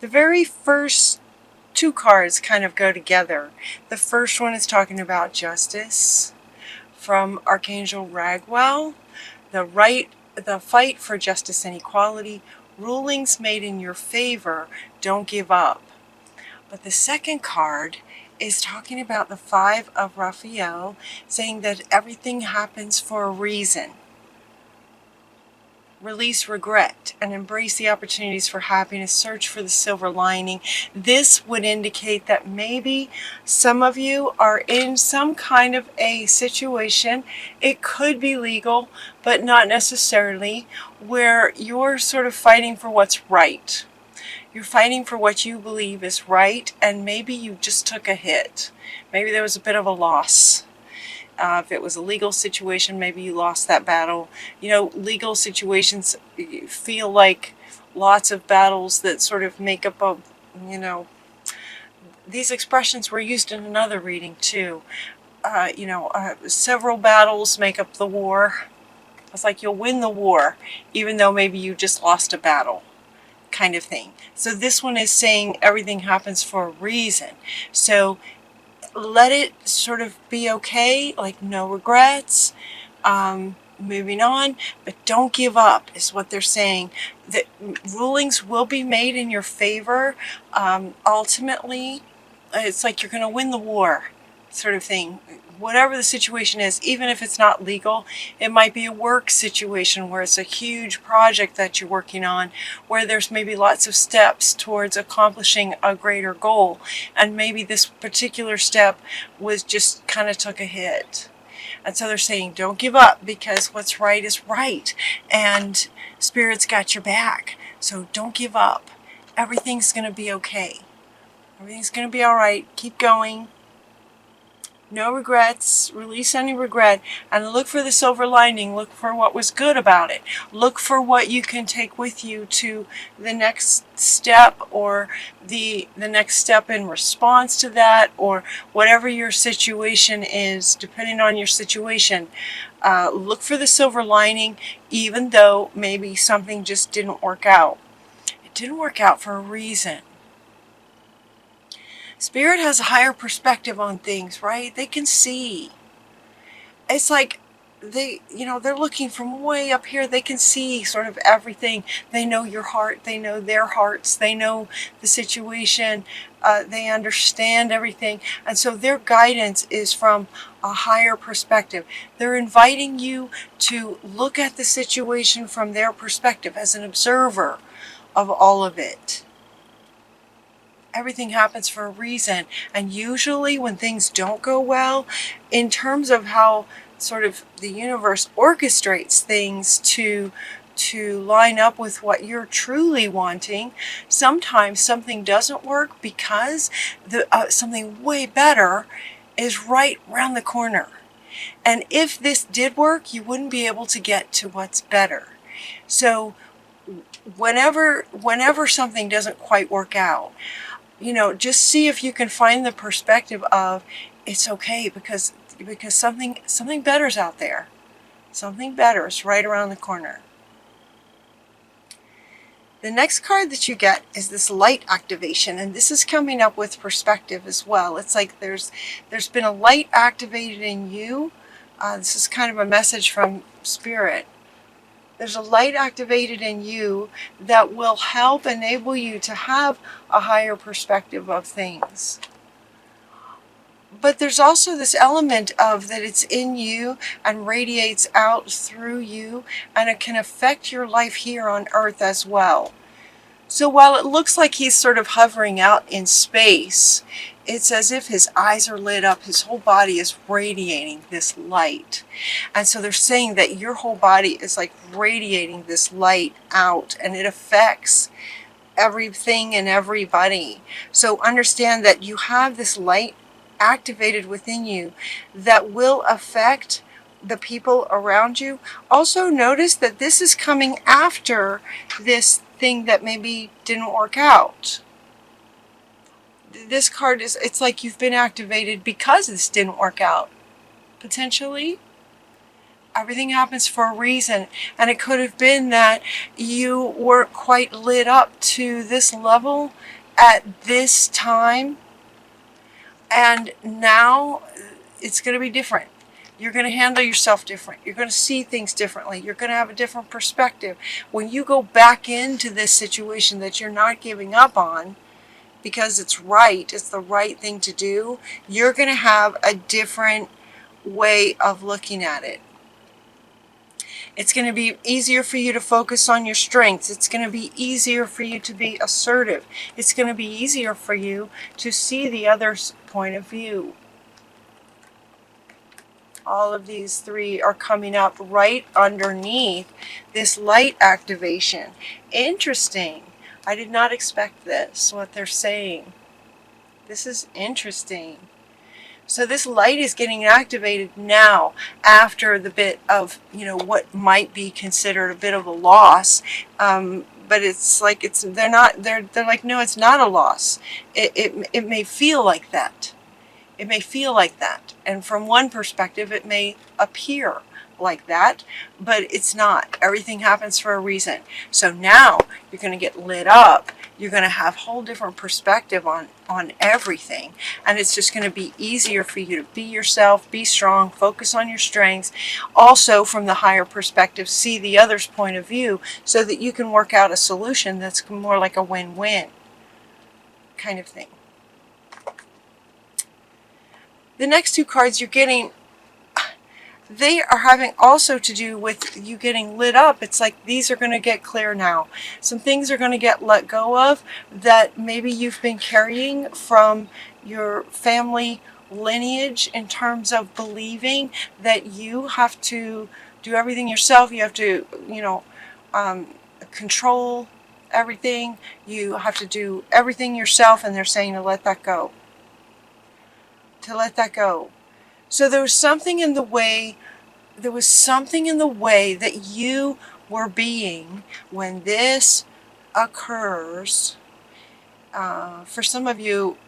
The very first two cards kind of go together. The first one is talking about justice from Archangel Ragwell, the fight for justice and equality, rulings made in your favor, don't give up. But the second card is talking about the Five of Raphael, saying that everything happens for a reason. Release regret and embrace the opportunities for happiness. Search for the silver lining. This would indicate that maybe some of you are in some kind of a situation. It could be legal, but not necessarily, where you're sort of fighting for what's right. You're fighting for what you believe is right, and maybe you just took a hit. Maybe there was a bit of a loss. If it was a legal situation, maybe you lost that battle. You know, legal situations feel like lots of battles that sort of make up a, you know, these expressions were used in another reading too. Several battles make up the war. It's like you'll win the war, even though maybe you just lost a battle, kind of thing. So this one is saying everything happens for a reason. So let it sort of be okay, like no regrets, moving on, but don't give up is what they're saying. That rulings will be made in your favor. Ultimately, it's like you're going to win the war, sort of thing. Whatever the situation is, even if it's not legal, it might be a work situation where it's a huge project that you're working on, where there's maybe lots of steps towards accomplishing a greater goal. And maybe this particular step was just kind of took a hit. And so they're saying, don't give up, because what's right is right. And Spirit's got your back. So don't give up. Everything's going to be okay. Everything's going to be all right. Keep going. No regrets, release any regret, and look for the silver lining. Look for what was good about it. Look for what you can take with you to the next step, or the next step in response to that, or whatever your situation is, depending on your situation. Look for the silver lining, even though maybe something just didn't work out. It didn't work out for a reason. Spirit has a higher perspective on things, right? They can see. It's like they're looking from way up here. They can see sort of everything. They know your heart. They know their hearts. They know the situation. They understand everything. And so their guidance is from a higher perspective. They're inviting you to look at the situation from their perspective as an observer of all of it. Everything happens for a reason, and usually when things don't go well, in terms of how sort of the universe orchestrates things to line up with what you're truly wanting, sometimes something doesn't work because something way better is right around the corner. And if this did work, you wouldn't be able to get to what's better. So whenever something doesn't quite work out, just see if you can find the perspective of it's okay, because something better's out there. Something better is right around the corner. The next card that you get is this light activation, and this is coming up with perspective as well. It's like there's been a light activated in you. This is kind of a message from Spirit. There's a light activated in you that will help enable you to have a higher perspective of things. But there's also this element of that it's in you and radiates out through you, and it can affect your life here on Earth as well. So while it looks like he's sort of hovering out in space, it's as if his eyes are lit up, his whole body is radiating this light. And so they're saying that your whole body is like radiating this light out, and it affects everything and everybody. So understand that you have this light activated within you that will affect the people around you. Also notice that this is coming after this thing that maybe didn't work out. This card it's like you've been activated because this didn't work out, potentially. Everything happens for a reason. And it could have been that you weren't quite lit up to this level at this time. And now it's going to be different. You're going to handle yourself different. You're going to see things differently. You're going to have a different perspective. When you go back into this situation that you're not giving up on, because it's right, it's the right thing to do, you're going to have a different way of looking at it. It's going to be easier for you to focus on your strengths. It's going to be easier for you to be assertive. It's going to be easier for you to see the other's point of view. All of these three are coming up right underneath this light activation. Interesting. I did not expect this, what they're saying. This is interesting. So this light is getting activated now after the bit of, what might be considered a bit of a loss. But it's like they're like, no, it's not a loss. It may feel like that. It may feel like that. And from one perspective, it may appear like that, but it's not. Everything happens for a reason. So now you're going to get lit up. You're going to have a whole different perspective on everything. And it's just going to be easier for you to be yourself, be strong, focus on your strengths. Also, from the higher perspective, see the other's point of view so that you can work out a solution that's more like a win-win kind of thing. The next two cards you're getting, they are having also to do with you getting lit up. It's like these are going to get clear now. Some things are going to get let go of that maybe you've been carrying from your family lineage in terms of believing that you have to do everything yourself. You have to, control everything. You have to do everything yourself, and they're saying to let that go. To let that go. So there was something in the way that you were being when this occurs. For some of you,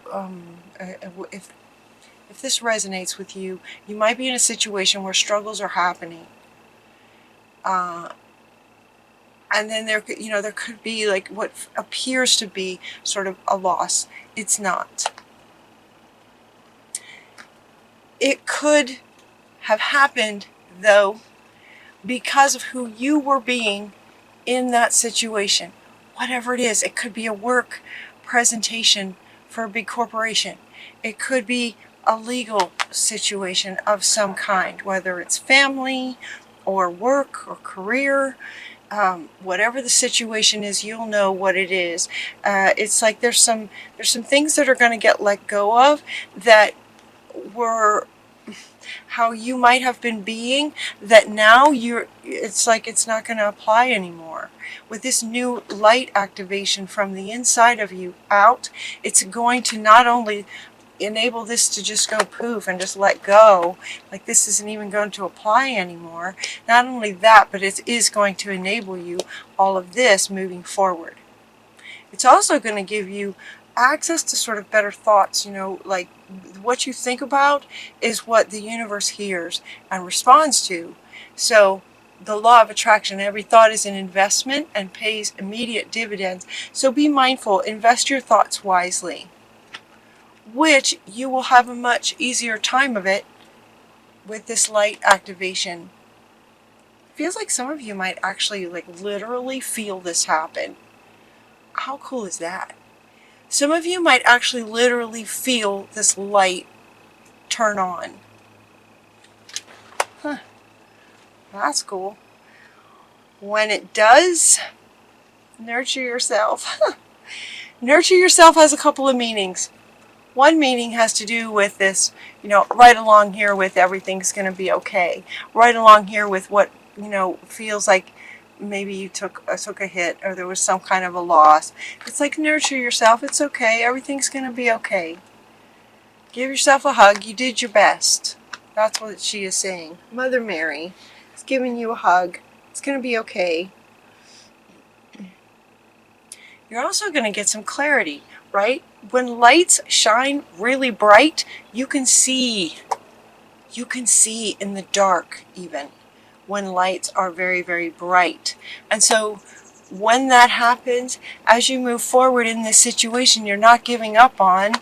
if this resonates with you, you might be in a situation where struggles are happening. And then there could be like what appears to be sort of a loss. It's not. It could have happened, though, because of who you were being in that situation. Whatever it is, it could be a work presentation for a big corporation. It could be a legal situation of some kind, whether it's family or work or career. Whatever the situation is, you'll know what it is. It's like there's some things that are going to get let go of that were how you might have been being, that now it's like it's not going to apply anymore. With this new light activation from the inside of you out, it's going to not only enable this to just go poof and just let go, like this isn't even going to apply anymore. Not only that, but it is going to enable you all of this moving forward. It's also going to give you access to sort of better thoughts, like what you think about is what the universe hears and responds to. So the law of attraction, every thought is an investment and pays immediate dividends. So be mindful, invest your thoughts wisely, which you will have a much easier time of it with this light activation. It feels like some of you might actually literally feel this happen. How cool is that? Some of you might actually literally feel this light turn on. Huh. That's cool. When it does, nurture yourself. Nurture yourself has a couple of meanings. One meaning has to do with this, right along here with everything's going to be okay. Right along here with what, feels like maybe you took a hit or there was some kind of a loss. It's like nurture yourself. It's okay. Everything's going to be okay. Give yourself a hug. You did your best. That's what she is saying. Mother Mary is giving you a hug. It's going to be okay. You're also going to get some clarity, right? When lights shine really bright, you can see. You can see in the dark even. when lights are very, very bright. And so when that happens, as you move forward in this situation you're not giving up on,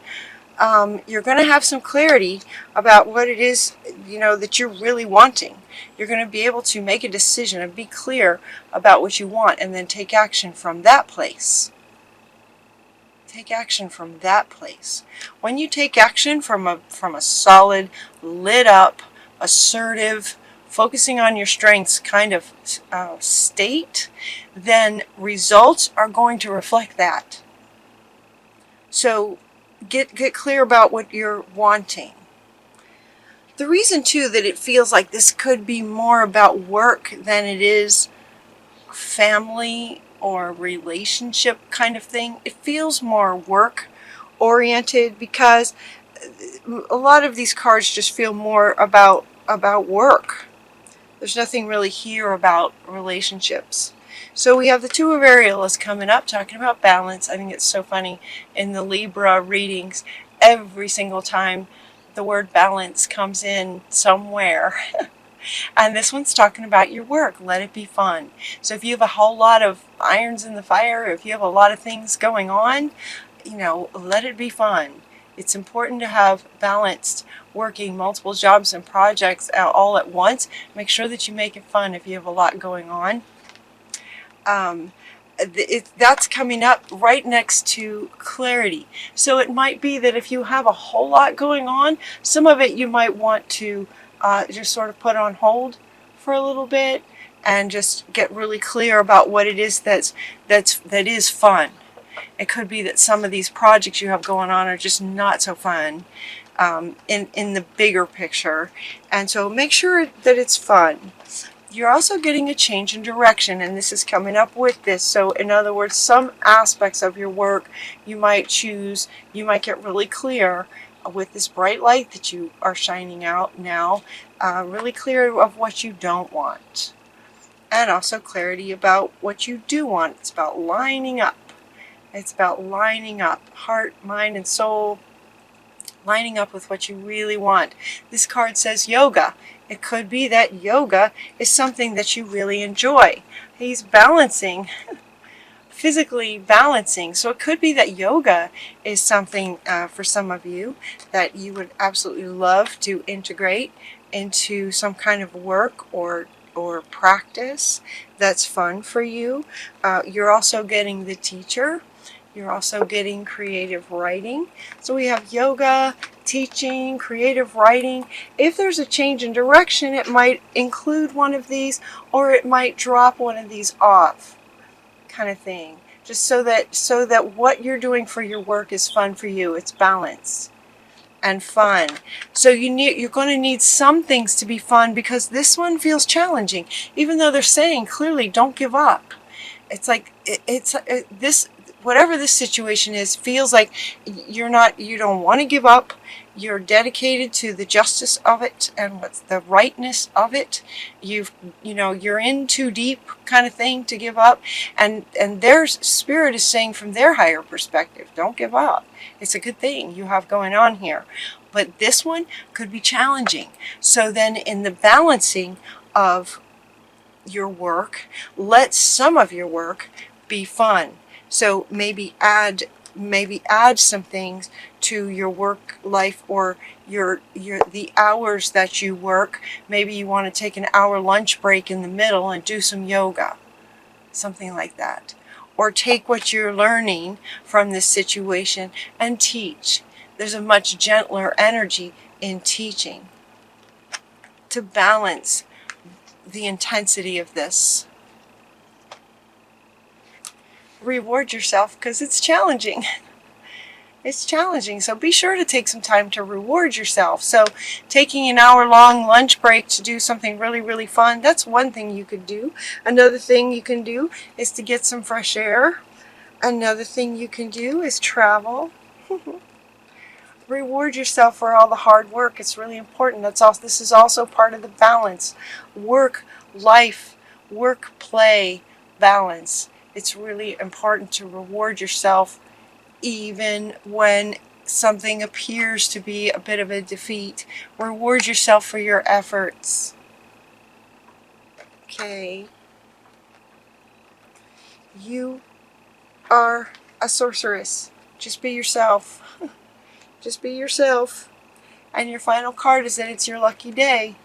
you're going to have some clarity about what it is, that you're really wanting. You're going to be able to make a decision and be clear about what you want, and then take action from that place. Take action from that place. When you take action from a solid, lit up, assertive, focusing on your strengths kind of state, then results are going to reflect that. So get clear about what you're wanting. The reason too that it feels like this could be more about work than it is family or relationship kind of thing. It feels more work oriented because a lot of these cards just feel more about work. There's nothing really here about relationships. So we have the Two of Aerials coming up, talking about balance. I think it's so funny in the Libra readings, every single time the word balance comes in somewhere. And this one's talking about your work. Let it be fun. So if you have a whole lot of irons in the fire, if you have a lot of things going on, let it be fun. It's important to have balanced working multiple jobs and projects all at once. Make sure that you make it fun if you have a lot going on. That's coming up right next to clarity. So it might be that if you have a whole lot going on, some of it you might want to just sort of put on hold for a little bit and just get really clear about what it is that is fun. It could be that some of these projects you have going on are just not so fun in the bigger picture, and so make sure that it's fun. You're also getting a change in direction, and this is coming up with this. So in other words, some aspects of your work you might get really clear with this bright light that you are shining out now, really clear of what you don't want, and also clarity about what you do want. It's about lining up. It's about lining up, heart, mind, and soul, lining up with what you really want. This card says yoga. It could be that yoga is something that you really enjoy. He's balancing, physically balancing. So it could be that yoga is something for some of you that you would absolutely love to integrate into some kind of work or practice that's fun for you. You're also getting the teacher. You're also getting creative writing. So we have yoga, teaching, creative writing. If there's a change in direction, it might include one of these, or it might drop one of these off, kind of thing. Just so that what you're doing for your work is fun for you. It's balanced and fun. So you're going to need some things to be fun, because this one feels challenging, even though they're saying clearly don't give up. It's like this. Whatever this situation is, feels like you don't want to give up. You're dedicated to the justice of it and what's the rightness of it. You're in too deep kind of thing to give up. And their spirit is saying from their higher perspective, don't give up. It's a good thing you have going on here. But this one could be challenging. So then in the balancing of your work, let some of your work be fun. So maybe add some things to your work life, or the hours that you work. Maybe you want to take an hour lunch break in the middle and do some yoga, something like that. Or take what you're learning from this situation and teach. There's a much gentler energy in teaching to balance the intensity of this. Reward yourself, because it's challenging. It's challenging, so be sure to take some time to reward yourself. So taking an hour-long lunch break to do something really, really fun, that's one thing you could do. Another thing you can do is to get some fresh air. Another thing you can do is travel. Reward yourself for all the hard work. It's really important. This is also part of the balance. Work, life, work, play, balance. It's really important to reward yourself even when something appears to be a bit of a defeat. Reward yourself for your efforts. okay. You are a sorceress. Just be yourself. Just be yourself. And your final card is that it's your lucky day.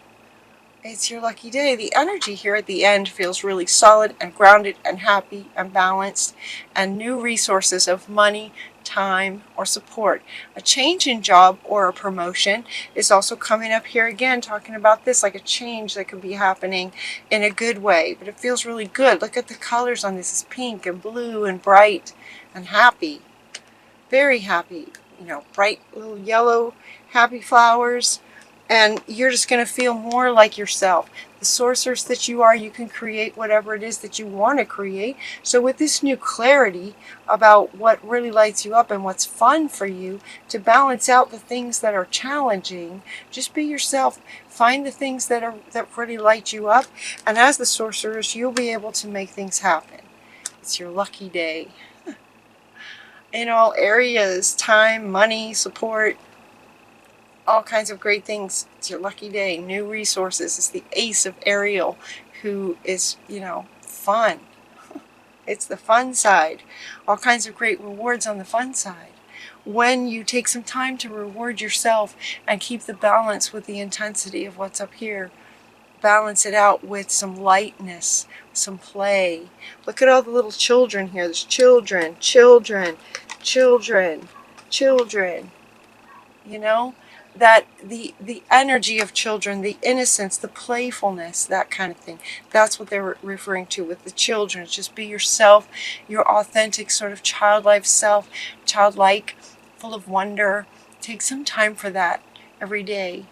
It's your lucky day. The energy here at the end feels really solid and grounded and happy and balanced, and new resources of money, time, or support. A change in job or a promotion is also coming up here again, talking about this, like a change that could be happening in a good way, but it feels really good. Look at the colors on this. It's pink and blue and bright and happy. Very happy. You know, bright little yellow happy flowers. And you're just going to feel more like yourself. The sorceress that you are, you can create whatever it is that you want to create. So with this new clarity about what really lights you up and what's fun for you, to balance out the things that are challenging, just be yourself. Find the things that really light you up. And as the sorceress, you'll be able to make things happen. It's your lucky day. In all areas, time, money, support, all kinds of great things. It's your lucky day. New resources. It's the ace of Ariel, who is, you know, fun. It's the fun side. All kinds of great rewards on the fun side. When you take some time to reward yourself and keep the balance with the intensity of what's up here, balance it out with some lightness, some play. Look at all the little children here. There's children, children, children, children. You know? That the energy of children, the innocence, the playfulness, that kind of thing. That's what they're referring to with the children. Just be yourself, your authentic sort of childlike self, childlike, full of wonder. Take some time for that every day.